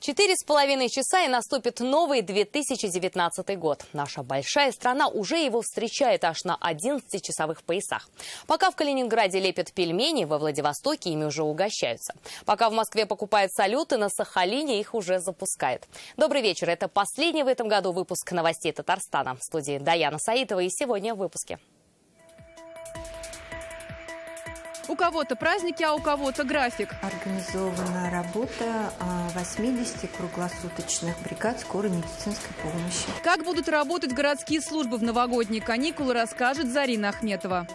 4,5 часа и наступит новый 2019 год. Наша большая страна уже его встречает аж на 11-часовых поясах. Пока в Калининграде лепят пельмени, во Владивостоке ими уже угощаются. Пока в Москве покупают салюты, на Сахалине их уже запускают. Добрый вечер. Это последний в этом году выпуск новостей Татарстана. В студии Даяна Саитова, и сегодня в выпуске. У кого-то праздники, а у кого-то график. Организована работа 80 круглосуточных бригад скорой медицинской помощи. Как будут работать городские службы в новогодние каникулы, расскажет Зарина Ахметова.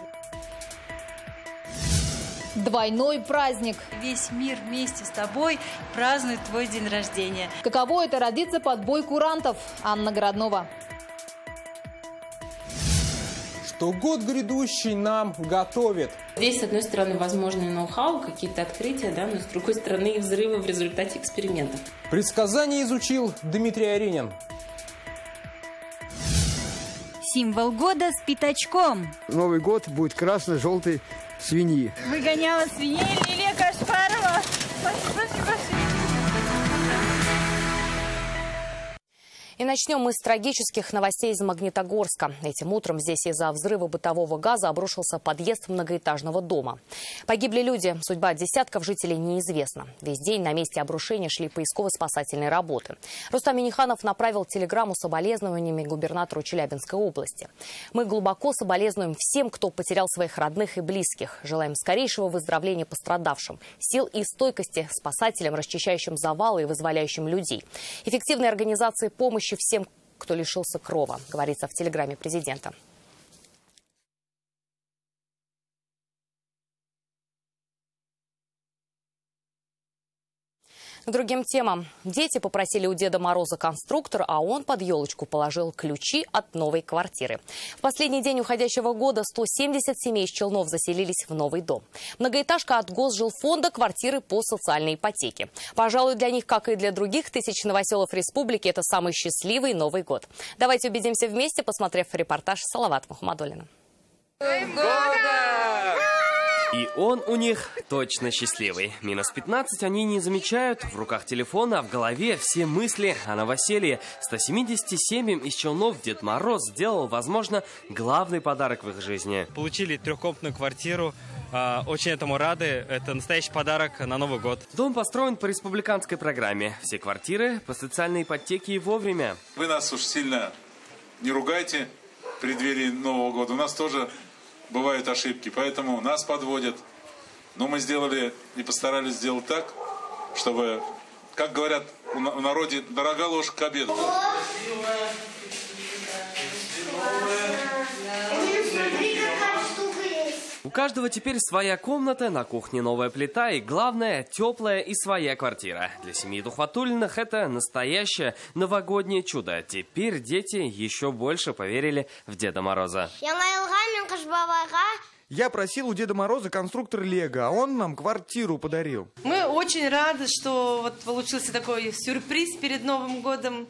Двойной праздник. Весь мир вместе с тобой празднует твой день рождения. Каково это — родиться под бой курантов? Анна Городнова. Что год грядущий нам готовит. Здесь, с одной стороны, возможны ноу-хау, какие-то открытия, да, но с другой стороны, и взрывы в результате экспериментов. Предсказания изучил Дмитрий Аринин. Символ года с пятачком. Новый год будет красно-желтой свиньи. Выгоняла свиней Лилия Кашпарова. Спасибо. И начнем мы с трагических новостей из Магнитогорска. Этим утром здесь из-за взрыва бытового газа обрушился подъезд многоэтажного дома. Погибли люди. Судьба десятков жителей неизвестна. Весь день на месте обрушения шли поисково-спасательные работы. Рустам Минниханов направил телеграмму с соболезнованиями губернатору Челябинской области. Мы глубоко соболезнуем всем, кто потерял своих родных и близких. Желаем скорейшего выздоровления пострадавшим, сил и стойкости спасателям, расчищающим завалы и вызволяющим людей, эффективной организации помощи всем, кто лишился крова, говорится в телеграмме президента. К другим темам. Дети попросили у Деда Мороза конструктор, а он под елочку положил ключи от новой квартиры. В последний день уходящего года 170 семей из Челнов заселились в новый дом. Многоэтажка от Госжилфонда, квартиры по социальной ипотеке. Пожалуй, для них, как и для других тысяч новоселов республики, это самый счастливый Новый год. Давайте убедимся вместе, посмотрев репортаж Салавата Мухаммадуллина. И он у них точно счастливый. Минус 15 они не замечают. В руках телефон, а в голове все мысли о новоселье. 170 семьям из Челнов Дед Мороз сделал, возможно, главный подарок в их жизни. Получили трехкомнатную квартиру. Очень этому рады. Это настоящий подарок на Новый год. Дом построен по республиканской программе. Все квартиры по социальной ипотеке и вовремя. Вы нас уж сильно не ругайте в преддверии Нового года. У нас тоже бывают ошибки, поэтому нас подводят. Но мы сделали и постарались сделать так, чтобы, как говорят в народе, дорога ложка к обеду. У каждого теперь своя комната, на кухне новая плита и, главное, теплая и своя квартира. Для семьи Тухватуллиных это настоящее новогоднее чудо. Теперь дети еще больше поверили в Деда Мороза. Я просил у Деда Мороза конструктор Лего, а он нам квартиру подарил. Мы очень рады, что вот получился такой сюрприз перед Новым годом.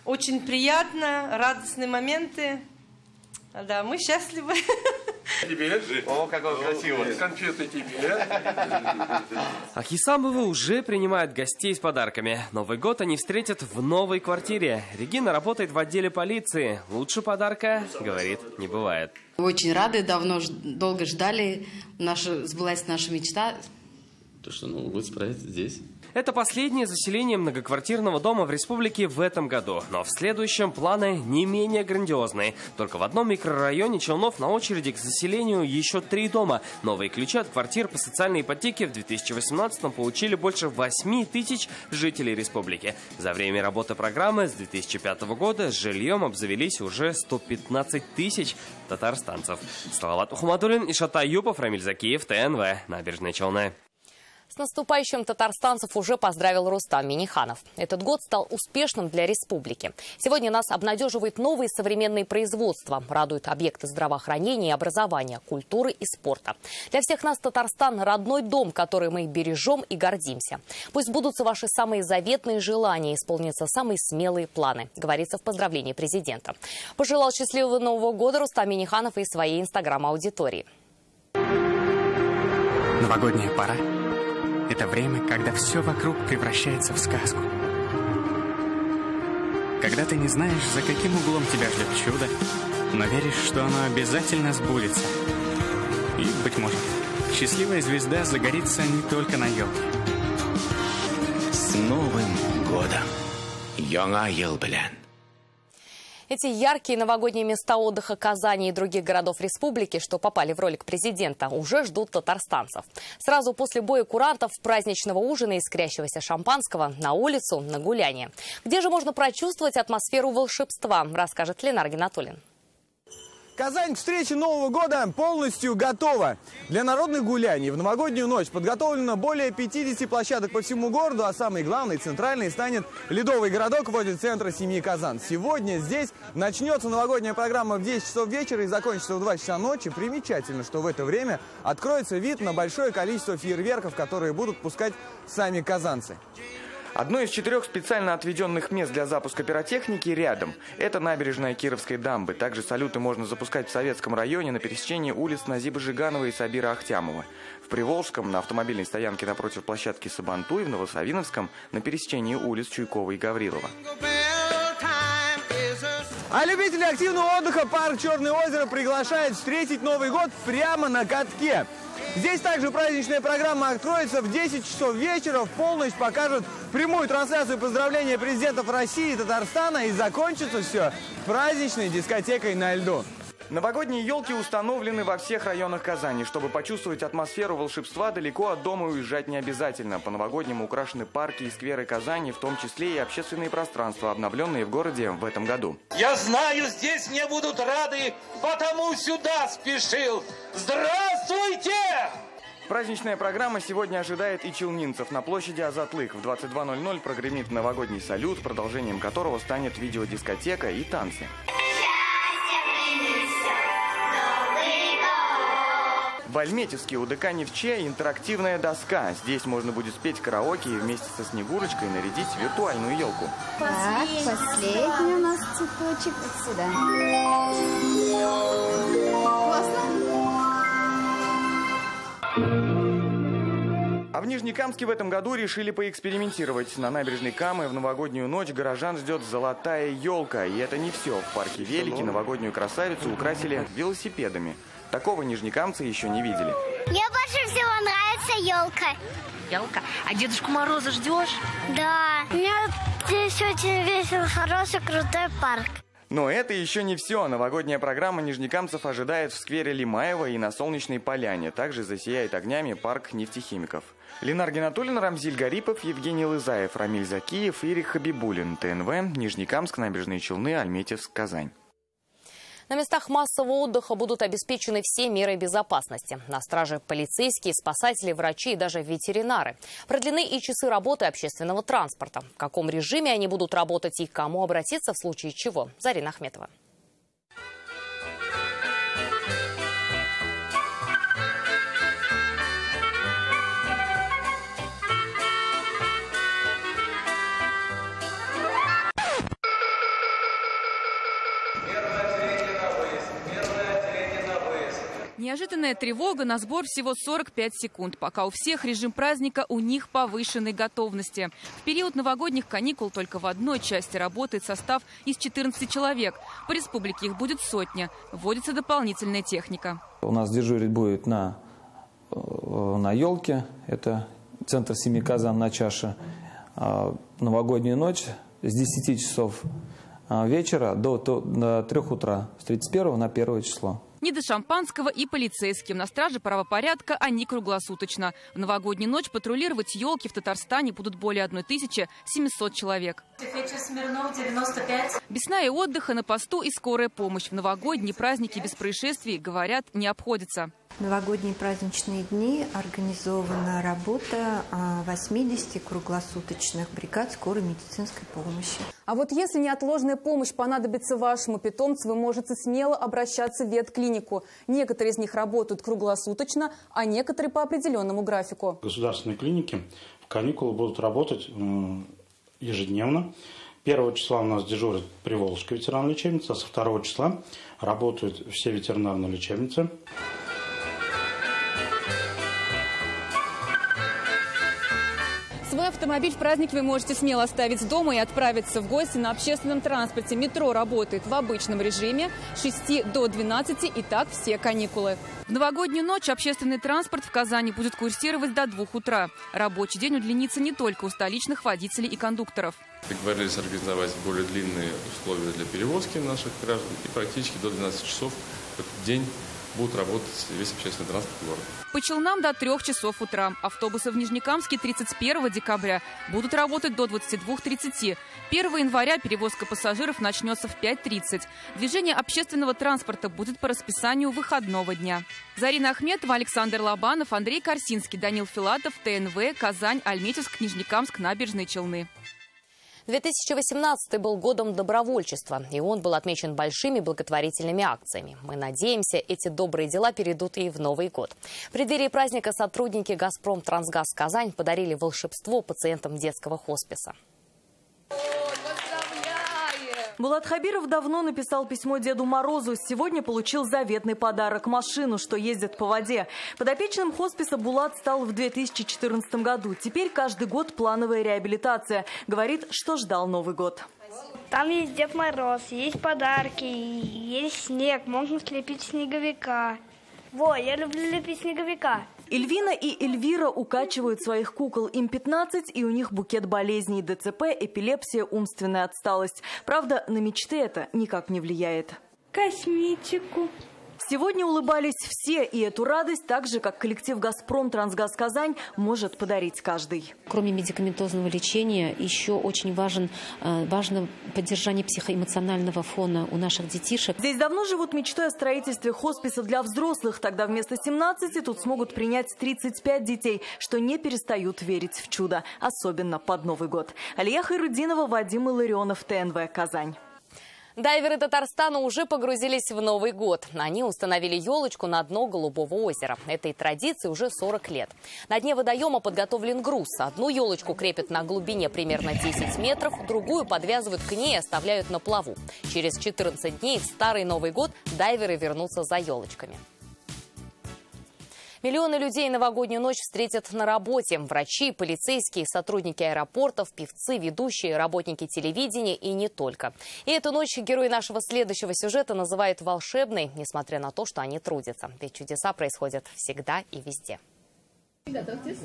Очень приятно, радостные моменты. Да, мы счастливы. Тебе? О, как он красиво. Конфеты тебе. А Хисамовы уже принимают гостей с подарками. Новый год они встретят в новой квартире. Регина работает в отделе полиции. Лучше подарка, говорит, не бывает. Очень рады, долго ждали. Сбылась наша мечта. То, что Новый год справится здесь. Это последнее заселение многоквартирного дома в республике в этом году. Но в следующем планы не менее грандиозные. Только в одном микрорайоне Челнов на очереди к заселению еще 3 дома. Новые ключи от квартир по социальной ипотеке в 2018-м получили больше 8 тысяч жителей республики. За время работы программы с 2005 года с жильем обзавелись уже 115 тысяч татарстанцев. Салават Мухаммадуллин, Ишат Аюпов, Рамиль Закиев, ТНВ, Набережные Челны. С наступающим татарстанцев уже поздравил Рустам Минниханов. Этот год стал успешным для республики. Сегодня нас обнадеживают новые современные производства. Радуют объекты здравоохранения и образования, культуры и спорта. Для всех нас Татарстан – родной дом, который мы бережем и гордимся. Пусть сбудутся ваши самые заветные желания, исполнятся самые смелые планы, говорится в поздравлении президента. Пожелал счастливого Нового года Рустам Минниханов и своей инстаграм-аудитории. Новогодняя пора. Это время, когда все вокруг превращается в сказку. Когда ты не знаешь, за каким углом тебя ждет чудо, но веришь, что оно обязательно сбудется. И, быть может, счастливая звезда загорится не только на елке. С Новым годом! Яңа ел белән! Эти яркие новогодние места отдыха Казани и других городов республики, что попали в ролик президента, уже ждут татарстанцев. Сразу после боя курантов, праздничного ужина и искрящегося шампанского на улицу, на гуляние. Где же можно прочувствовать атмосферу волшебства, расскажет Ленар Гинатуллин. Казань к встрече Нового года полностью готова. Для народных гуляний в новогоднюю ночь подготовлено более 50 площадок по всему городу, а самый главный, центральный, станет ледовый городок возле центра семьи Казан. Сегодня здесь начнется новогодняя программа в 10 часов вечера и закончится в 2 часа ночи. Примечательно, что в это время откроется вид на большое количество фейерверков, которые будут пускать сами казанцы. Одно из 4 специально отведенных мест для запуска пиротехники рядом. Это набережная Кировской дамбы. Также салюты можно запускать в Советском районе на пересечении улиц Назиба Жиганова и Сабира Ахтямова. В Приволжском на автомобильной стоянке напротив площадки Сабантуй, в Новосавиновском на пересечении улиц Чуйкова и Гаврилова. А любители активного отдыха парк Черное озеро приглашает встретить Новый год прямо на катке. Здесь также праздничная программа откроется в 10 часов вечера. В полночь покажут прямую трансляцию поздравления президентов России и Татарстана. И закончится все праздничной дискотекой на льду. Новогодние елки установлены во всех районах Казани. Чтобы почувствовать атмосферу волшебства, далеко от дома уезжать не обязательно. По-новогоднему украшены парки и скверы Казани, в том числе и общественные пространства, обновленные в городе в этом году. Я знаю, здесь мне будут рады, потому сюда спешил. Здравствуйте! Праздничная программа сегодня ожидает и челнинцев. На площади Азатлык в 22:00 прогремит новогодний салют, продолжением которого станет видеодискотека и танцы. В Альметьевске у ДК «Невче» интерактивная доска. Здесь можно будет спеть караоке и вместе со Снегурочкой нарядить виртуальную елку. Так, последний у нас цветочек. Вот сюда. Классно? А в Нижнекамске в этом году решили поэкспериментировать. На набережной Камы в новогоднюю ночь горожан ждет золотая елка. И это не все. В парке Велики новогоднюю красавицу украсили велосипедами. Такого нижнекамцы еще не видели. Мне больше всего нравится елка. Елка? А Дедушку Мороза ждешь? Да. У меня здесь очень весело, хороший, крутой парк. Но это еще не все. Новогодняя программа нижнекамцев ожидает в сквере Лимаева и на Солнечной Поляне. Также засияет огнями парк нефтехимиков. Ленар Гинатуллин, Рамзиль Гарипов, Евгений Лызаев, Рамиль Закиев, Ирик Хабибулин. ТНВ, Нижнекамск, Набережные Челны, Альметьевск, Казань. На местах массового отдыха будут обеспечены все меры безопасности. На страже полицейские, спасатели, врачи и даже ветеринары. Продлены и часы работы общественного транспорта. В каком режиме они будут работать и к кому обратиться в случае чего? Зарина Ахметова. Неожиданная тревога, на сбор всего 45 секунд. Пока у всех режим праздника, у них повышенной готовности. В период новогодних каникул только в одной части работает состав из 14 человек. По республике их будет сотня. Вводится дополнительная техника. У нас дежурить будет на елке. Это центр семьи Казан на чаше. Новогоднюю ночь с 10 часов вечера до 3 утра. С 31 на 1 число. Не до шампанского и полицейским. На страже правопорядка они круглосуточно. В новогоднюю ночь патрулировать елки в Татарстане будут более 1700 человек. Вечер Смирнов, 95. Без сна и отдыха на посту и скорая помощь. В новогодние праздники без происшествий, говорят, не обходится. В новогодние праздничные дни организована работа 80 круглосуточных бригад скорой медицинской помощи. А вот если неотложная помощь понадобится вашему питомцу, вы можете смело обращаться в ветклинику. Некоторые из них работают круглосуточно, а некоторые по определенному графику. Государственные клиники в каникулы будут работать ежедневно. 1 числа у нас дежурит Приволжская ветеринарная лечебница, а со 2 числа работают все ветеринарные лечебницы. Свой Автомобиль в праздник вы можете смело оставить дома и отправиться в гости на общественном транспорте. Метро работает в обычном режиме с 6 до 12 и так все каникулы. В новогоднюю ночь общественный транспорт в Казани будет курсировать до 2 утра. Рабочий день удлинится не только у столичных водителей и кондукторов. Договорились организовать более длинные условия для перевозки наших граждан. И практически до 12 часов в этот день будут работать весь общественный транспорт города. По Челнам до 3 часов утра. Автобусы в Нижнекамске 31 декабря будут работать до 22:30. 1 января перевозка пассажиров начнется в 5:30. Движение общественного транспорта будет по расписанию выходного дня. Зарина Ахметова, Александр Лобанов, Андрей Корсинский, Данил Филатов, ТНВ, Казань, Альметьевск, Нижнекамск, Набережные Челны. 2018 был годом добровольчества, и он был отмечен большими благотворительными акциями. Мы надеемся, эти добрые дела перейдут и в Новый год. В преддверии праздника сотрудники «Газпром-Трансгаз Казань» подарили волшебство пациентам детского хосписа. Булат Хабиров давно написал письмо Деду Морозу. Сегодня получил заветный подарок – машину, что ездит по воде. Подопечным хосписа Булат стал в 2014 году. Теперь каждый год плановая реабилитация. Говорит, что ждал Новый год. Там есть Дед Мороз, есть подарки, есть снег, можно слепить снеговика. Во, я люблю лепить снеговика. Эльвина и Эльвира укачивают своих кукол. Им 15, и у них букет болезней: ДЦП, эпилепсия, умственная отсталость. Правда, на мечты это никак не влияет. Косметику. Сегодня улыбались все, и эту радость, так же, как коллектив «Газпром-Трансгаз Казань», может подарить каждый. Кроме медикаментозного лечения, еще очень важно поддержание психоэмоционального фона у наших детишек. Здесь давно живут мечтой о строительстве хосписа для взрослых. Тогда вместо 17 тут смогут принять 35 детей, что не перестают верить в чудо, особенно под Новый год. Алия Хайрудинова, Вадим Илларионов, ТНВ, Казань. Дайверы Татарстана уже погрузились в Новый год. Они установили елочку на дно Голубого озера. Этой традиции уже 40 лет. На дне водоема подготовлен груз. Одну елочку крепят на глубине примерно 10 метров, другую подвязывают к ней и оставляют на плаву. Через 14 дней в Старый Новый год дайверы вернутся за елочками. Миллионы людей новогоднюю ночь встретят на работе. Врачи, полицейские, сотрудники аэропортов, певцы, ведущие, работники телевидения и не только. И эту ночь герои нашего следующего сюжета называют волшебной, несмотря на то, что они трудятся. Ведь чудеса происходят всегда и везде. Готовьтесь.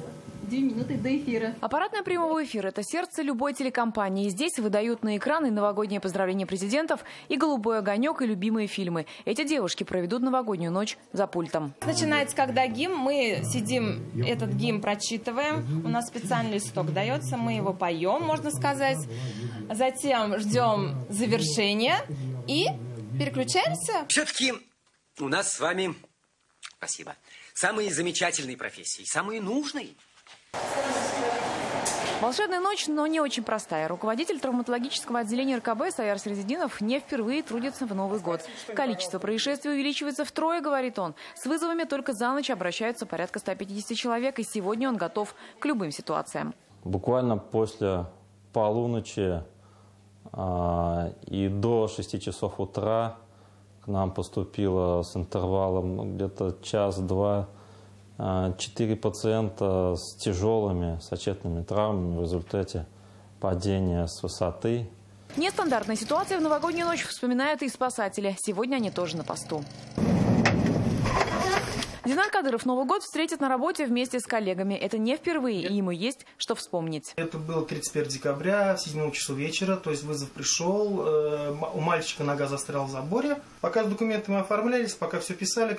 2 минуты до эфира. Аппаратное прямого эфира – это сердце любой телекомпании. Здесь выдают на экраны новогодние поздравления президентов, и «Голубой огонек», и любимые фильмы. Эти девушки проведут новогоднюю ночь за пультом. Начинается, когда гимн. Мы сидим, этот гимн прочитываем. У нас специальный листок дается, мы его поем, можно сказать. Затем ждем завершения и переключаемся. Все-таки у нас с вами, спасибо, самые замечательные профессии, самые нужные. Волшебная ночь, но не очень простая. Руководитель травматологического отделения РКБ Саяр Средидинов не впервые трудится в Новый год. Количество происшествий увеличивается втрое, говорит он. С вызовами только за ночь обращаются порядка 150 человек, и сегодня он готов к любым ситуациям. Буквально после полуночи и до 6 часов утра к нам поступило с интервалом где-то час-два 4 пациента с тяжелыми сочетанными травмами в результате падения с высоты. Нестандартная ситуация в новогоднюю ночь вспоминают и спасатели. Сегодня они тоже на посту. Динар Кадыров Новый год встретит на работе вместе с коллегами. Это не впервые, и ему есть что вспомнить. Это было 31 декабря, в 7 часу вечера, то есть вызов пришел, у мальчика нога застряла в заборе. Пока документы мы оформлялись, пока все писали,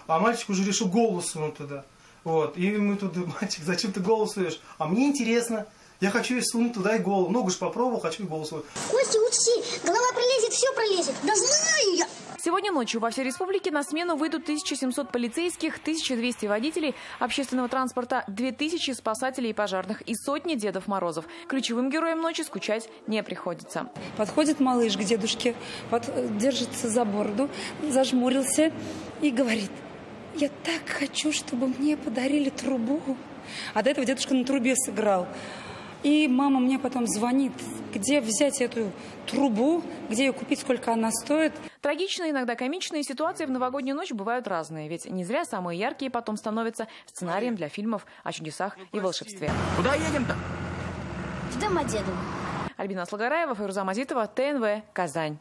а мальчик уже решил голову сунуть туда. Вот. И мы тут, мальчик, зачем ты голову суешь? А мне интересно. Я хочу сунуть туда и голову. Ногу же попробовал, хочу и голову сунуть. Костя, учти, голова пролезет, все пролезет. Да знаю я! Сегодня ночью во всей республике на смену выйдут 1700 полицейских, 1200 водителей общественного транспорта, 2000 спасателей и пожарных и сотни Дедов Морозов. Ключевым героям ночи скучать не приходится. Подходит малыш к дедушке, держится за бороду, зажмурился и говорит: я так хочу, чтобы мне подарили трубу. А до этого дедушка на трубе сыграл. И мама мне потом звонит, где взять эту трубу, где ее купить, сколько она стоит. Трагичные, иногда комичные ситуации в новогоднюю ночь бывают разные. Ведь не зря самые яркие потом становятся сценарием для фильмов о чудесах и волшебстве. Куда едем-то? в Домодедово. Альбина Слагараева, Файруза Мазитова, ТНВ, Казань.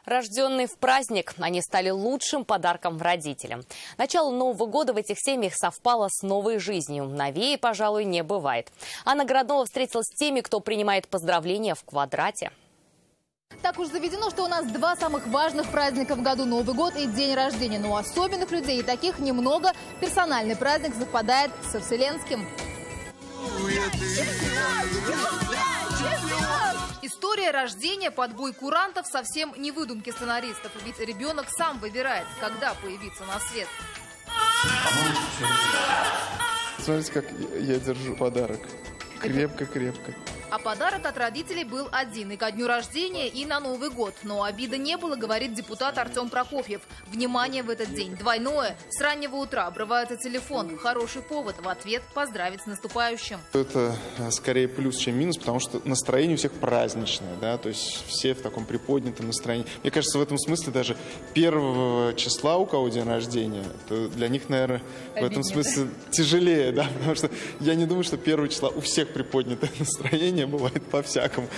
Рожденные в праздник, они стали лучшим подарком родителям. Начало Нового года в этих семьях совпало с новой жизнью. Новее, пожалуй, не бывает. Анна Городнова встретилась с теми, кто принимает поздравления в квадрате. Так уж заведено, что у нас два самых важных праздника в году – Новый год и день рождения. Но у особенных людей, и таких немного, персональный праздник совпадает со вселенским. История рождения под бой курантов совсем не выдумки сценаристов. Ведь ребенок сам выбирает, когда появиться на свет. Смотрите, как я держу подарок. Крепко-крепко. А подарок от родителей был один – и ко дню рождения, и на Новый год. Но обиды не было, говорит депутат Артем Прокофьев. Внимание в этот день двойное. С раннего утра обрывается телефон. Хороший повод в ответ поздравить с наступающим. Это скорее плюс, чем минус, потому что настроение у всех праздничное, да, то есть все в таком приподнятом настроении. Мне кажется, в этом смысле даже 1 числа, у кого день рождения, то для них, наверное, в этом смысле тяжелее, да, потому что я не думаю, что 1 числа у всех приподнятое настроение. Бывает по-всякому.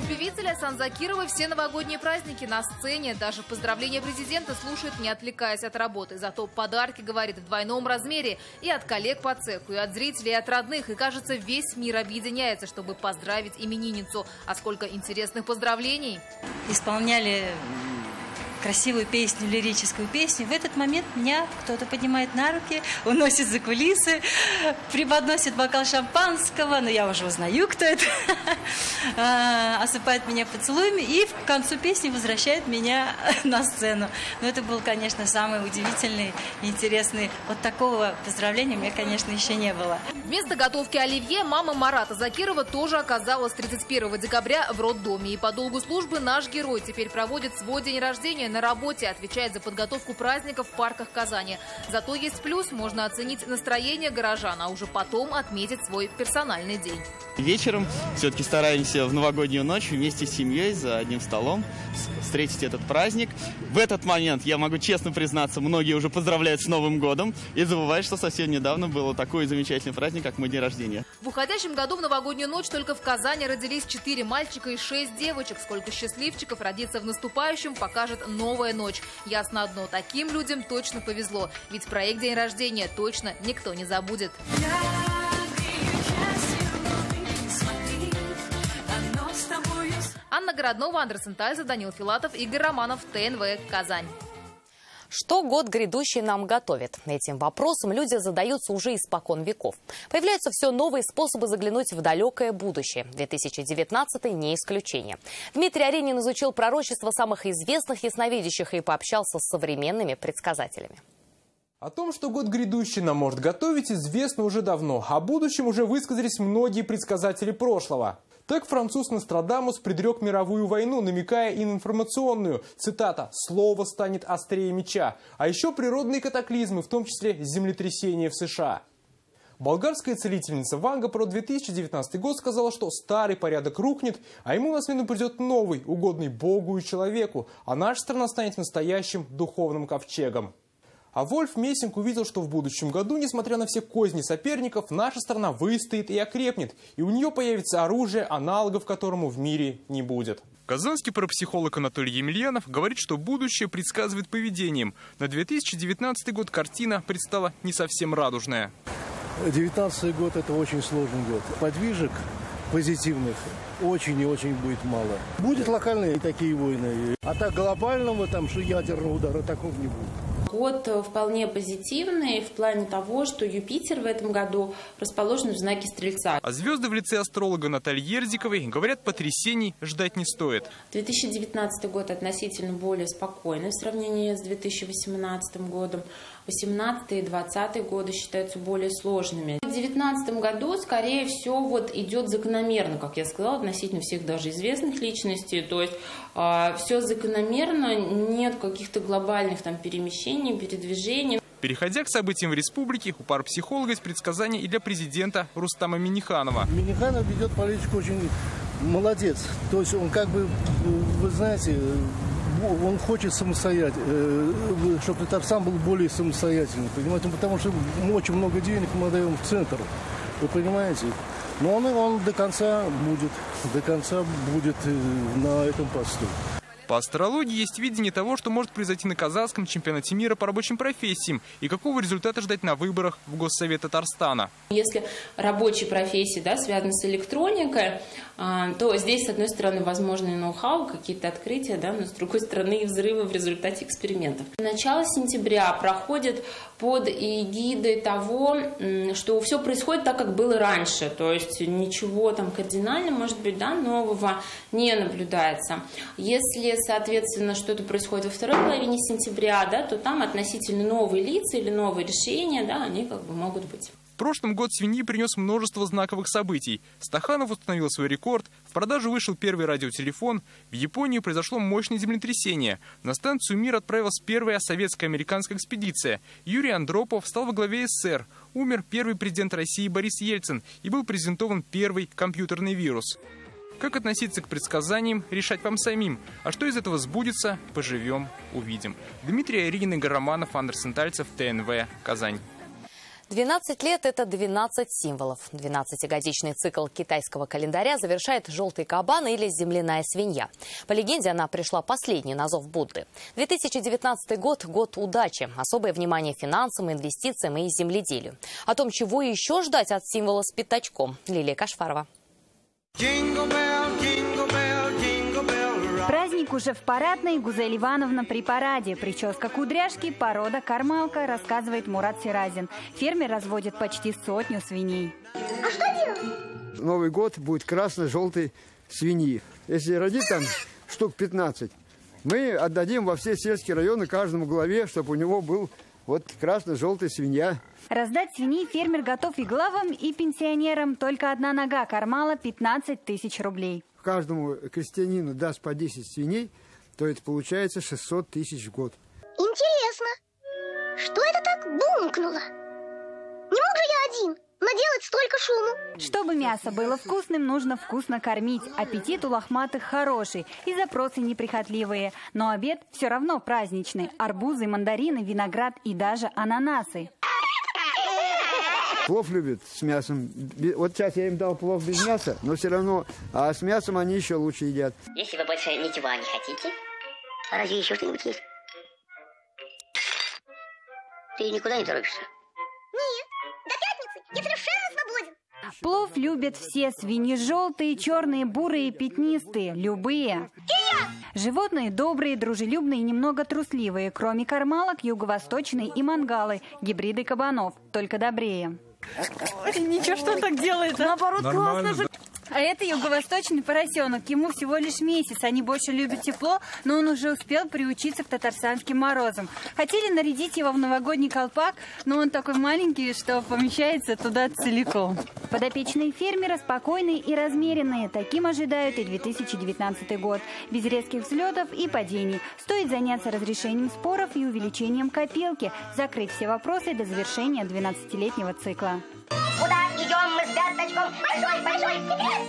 У певицы Лясан Закировой все новогодние праздники на сцене. Даже поздравления президента слушает, не отвлекаясь от работы. Зато подарки, говорит, в двойном размере. И от коллег по цеху, и от зрителей, и от родных. И, кажется, весь мир объединяется, чтобы поздравить именинницу. А сколько интересных поздравлений. Исполняли красивую песню, лирическую песню. В этот момент меня кто-то поднимает на руки, уносит за кулисы, преподносит бокал шампанского, но я уже узнаю, кто это, осыпает меня поцелуями и к концу песни возвращает меня на сцену. Но это был, конечно, самый удивительный, интересный. Вот такого поздравления у меня, конечно, еще не было. Вместо готовки оливье мама Марата Закирова тоже оказалась 31 декабря в роддоме. И по долгу службы наш герой теперь проводит свой день рождения на работе, отвечает за подготовку праздников в парках Казани. Зато есть плюс, можно оценить настроение горожан, а уже потом отметить свой персональный день. Вечером все-таки стараемся в новогоднюю ночь вместе с семьей за одним столом встретить этот праздник. В этот момент, я могу честно признаться, многие уже поздравляют с Новым годом и забывают, что совсем недавно был такой замечательный праздник, как мой день рождения. В уходящем году в новогоднюю ночь только в Казани родились 4 мальчика и 6 девочек. Сколько счастливчиков родится в наступающем, покажет новая ночь. Ясно одно, таким людям точно повезло. Ведь про их день рождения точно никто не забудет. Анна Городнова, Андрей Сентайза, Данил Филатов, Игорь Романов, ТНВ, Казань. Что год грядущий нам готовит? Этим вопросом люди задаются уже испокон веков. Появляются все новые способы заглянуть в далекое будущее. 2019 не исключение. Дмитрий Аренин изучил пророчества самых известных ясновидящих и пообщался с современными предсказателями. О том, что год грядущий нам может готовить, известно уже давно. О будущем уже высказались многие предсказатели прошлого. Так француз Нострадамус предрек мировую войну, намекая и на информационную. Цитата: «Слово станет острее меча». А еще природные катаклизмы, в том числе землетрясения в США. Болгарская целительница Ванга про 2019 год сказала, что старый порядок рухнет, а ему на смену придет новый, угодный Богу и человеку, а наша страна станет настоящим духовным ковчегом. А Вольф Мессинг увидел, что в будущем году, несмотря на все козни соперников, наша страна выстоит и окрепнет, и у нее появится оружие, аналогов которому в мире не будет. Казанский парапсихолог Анатолий Емельянов говорит, что будущее предсказывает поведением. На 2019 год картина предстала не совсем радужная. 2019 год – это очень сложный год. Подвижек позитивных очень и очень будет мало. Будут локальные такие войны. А так глобального, там, что ядерного удара, такого не будет. Год вполне позитивный в плане того, что Юпитер в этом году расположен в знаке Стрельца. А звезды в лице астролога Натальи Ерзиковой говорят, потрясений ждать не стоит. 2019 год относительно более спокойный в сравнении с 2018 годом. 18 и 20 годы считаются более сложными. В 2019 году, скорее всего, идет закономерно, как я сказала, относительно всех даже известных личностей. То есть все закономерно, нет каких-то глобальных перемещений, передвижений. Переходя к событиям в республике, у парапсихолога есть предсказания и для президента Рустама Минниханова. Минниханов ведет политику очень молодец. То есть он вы знаете, он хочет самостоятельно, чтобы Татарстан был более самостоятельным, понимаете, потому что мы очень много денег мы даем в центр. Вы понимаете? Но он до конца будет на этом посту. По астрологии есть видение того, что может произойти на казахском чемпионате мира по рабочим профессиям и какого результата ждать на выборах в Госсовет Татарстана. Если рабочие профессии, да, связаны с электроникой, то здесь, с одной стороны, возможны ноу-хау, какие-то открытия, да, но с другой стороны и взрывы в результате экспериментов. Начало сентября проходит под эгидой того, что все происходит так, как было раньше, то есть ничего там кардинально, может быть, да, нового не наблюдается. Если, соответственно, что-то происходит во второй половине сентября, да, то там относительно новые лица или новые решения, да, они как бы могут быть. В прошлом год свиньи принес множество знаковых событий. Стаханов установил свой рекорд, в продажу вышел первый радиотелефон, в Японии произошло мощное землетрясение. На станцию «Мир» отправилась первая советско-американская экспедиция. Юрий Андропов стал во главе СССР. Умер первый президент России Борис Ельцин и был презентован первый компьютерный вирус. Как относиться к предсказаниям, решать вам самим. А что из этого сбудется, поживем, увидим. Дмитрий Айригин, Игорь Романов, Андерсон Тальцев, ТНВ, Казань. 12 лет – это 12 символов. 12-годичный цикл китайского календаря завершает желтый кабан или земляная свинья. По легенде, она пришла последней на зов Будды. 2019 год – год удачи. Особое внимание финансам, инвестициям и земледелию. О том, чего еще ждать от символа с пятачком. Лилия Кашфарова. Праздник уже в парадной, Гузель Ивановна при параде. Прическа кудряшки, порода кармалка, рассказывает Мурат Сиразин. Фермер разводит почти 100 свиней. А что делать? Новый год будет красно-желтой свиньи. Если родить там штук 15, мы отдадим во все сельские районы каждому главе, чтобы у него был вот красно-желтая свинья. Раздать свиней фермер готов и главам, и пенсионерам. Только одна нога кармала 15 тысяч рублей. Каждому крестьянину даст по 10 свиней, то это получается 600 тысяч в год. Интересно, что это так бумкнуло? Не мог же я один наделать столько шуму? Чтобы мясо было вкусным, нужно вкусно кормить. Аппетит у лохматых хороший и запросы неприхотливые. Но обед все равно праздничный. Арбузы, мандарины, виноград и даже ананасы. Плов любят с мясом. Вот сейчас я им дал плов без мяса, но все равно, а с мясом они еще лучше едят. Если вы больше ничего не хотите, а разве еще что-нибудь есть? Ты никуда не торопишься? Нет, до пятницы я совершенно свободен. Плов любят все. Свиньи желтые, черные, бурые, пятнистые. Любые. Животные добрые, дружелюбные и немного трусливые. Кроме кармалок, юго-восточные и мангалы. Гибриды кабанов. Только добрее. Ничего, что он так делает? Наоборот, классно же. А это юго-восточный поросенок. Ему всего лишь месяц. Они больше любят тепло, но он уже успел приучиться к татарстанским морозам. Хотели нарядить его в новогодний колпак, но он такой маленький, что помещается туда целиком. Подопечные фермера спокойные и размеренные. Таким ожидают и 2019 год. Без резких взлетов и падений. Стоит заняться разрешением споров и увеличением копилки. Закрыть все вопросы до завершения 12-летнего цикла. Куда идем мы с пяточком? Большой секрет!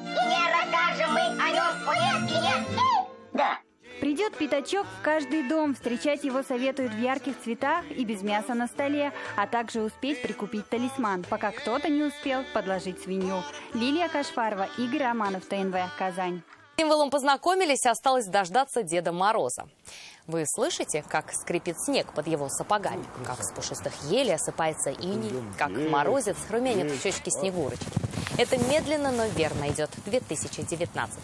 И не расскажем мы о нем, нет, нет. Да. Придет пятачок в каждый дом. Встречать его советуют в ярких цветах и без мяса на столе, а также успеть прикупить талисман, пока кто-то не успел подложить свинью. Лилия Кашфарова, Игорь Романов, ТНВ, Казань. С символом познакомились, осталось дождаться Деда Мороза. Вы слышите, как скрипит снег под его сапогами, как с пушистых елей осыпается иней, как морозец румянит в щечки Снегурочки. Это медленно, но верно идет 2019.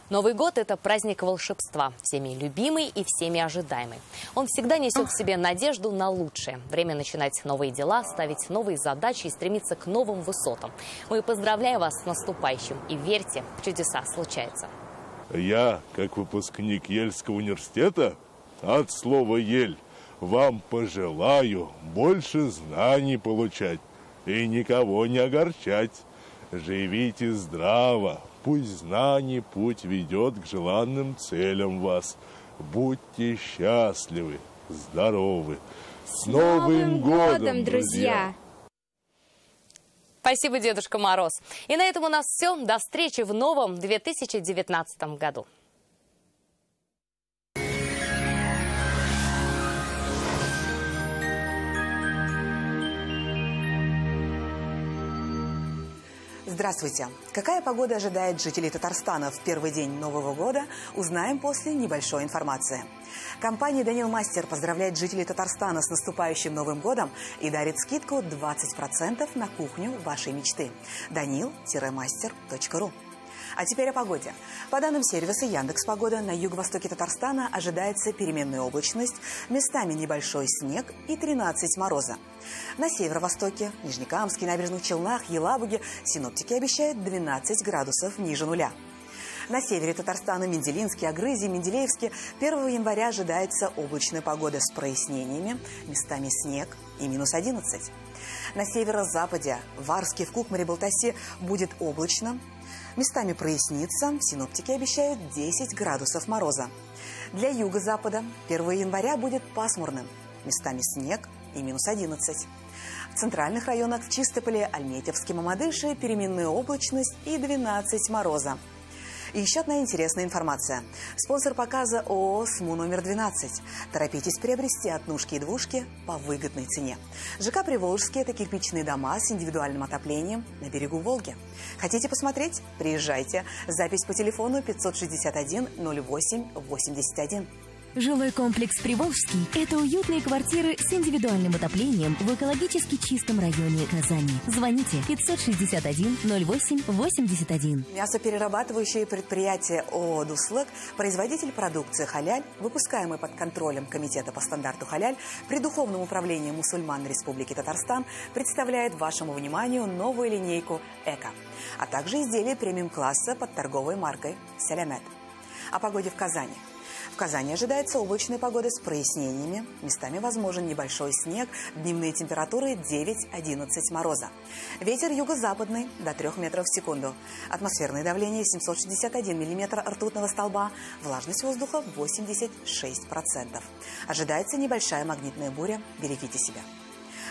Новый год – это праздник волшебства, всеми любимый и всеми ожидаемый. Он всегда несет в себе надежду на лучшее. Время начинать новые дела, ставить новые задачи и стремиться к новым высотам. Мы поздравляем вас с наступающим и верьте, чудеса случаются. Я, как выпускник Ельского университета, от слова «ель», вам пожелаю больше знаний получать и никого не огорчать. Живите здраво. Пусть знание путь ведет к желанным целям вас. Будьте счастливы, здоровы. С Новым годом, друзья! Спасибо, Дедушка Мороз. И на этом у нас все. До встречи в новом 2019 году. Здравствуйте! Какая погода ожидает жителей Татарстана в первый день Нового года, узнаем после небольшой информации. Компания «Данил Мастер» поздравляет жителей Татарстана с наступающим Новым годом и дарит скидку 20% на кухню вашей мечты. danil-master.ru. А теперь о погоде. По данным сервиса Яндекс.Погода, на юго-востоке Татарстана ожидается переменная облачность, местами небольшой снег и 13 мороза. На северо-востоке, Нижнекамске, Набережных Челнах, Елабуге синоптики обещают 12 градусов ниже нуля. На севере Татарстана, Менделинске, Агрызе, Менделеевске 1 января ожидается облачная погода с прояснениями, местами снег и -11. На северо-западе, в Арске, в Кукмаре, Балтасе будет облачно. Местами прояснится, синоптики обещают 10 градусов мороза. Для юго-запада 1 января будет пасмурным, местами снег и -11. В центральных районах в Чистополе, Альметьевске, Мамадыше переменная облачность и 12 мороза. И еще одна интересная информация. Спонсор показа ООО «СМУ номер 12». Торопитесь приобрести однушки и двушки по выгодной цене. ЖК «Приволжский» – это кирпичные дома с индивидуальным отоплением на берегу Волги. Хотите посмотреть? Приезжайте. Запись по телефону 561 08 81. Жилой комплекс «Приволжский» – это уютные квартиры с индивидуальным отоплением в экологически чистом районе Казани. Звоните 561 08 81. Мясоперерабатывающее предприятие ООО «Дуслык», производитель продукции «Халяль», выпускаемый под контролем Комитета по стандарту «Халяль» при Духовном управлении мусульман Республики Татарстан, представляет вашему вниманию новую линейку «Эко», а также изделия премиум-класса под торговой маркой «Селямет». О погоде в Казани. В Казани ожидается облачная погода с прояснениями. Местами возможен небольшой снег, дневные температуры 9-11 мороза. Ветер юго-западный до 3 метров в секунду. Атмосферное давление 761 миллиметра ртутного столба. Влажность воздуха 86%. Ожидается небольшая магнитная буря. Берегите себя.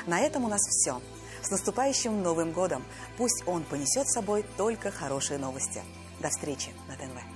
На этом у нас все. С наступающим Новым годом! Пусть он понесет с собой только хорошие новости. До встречи на ТНВ.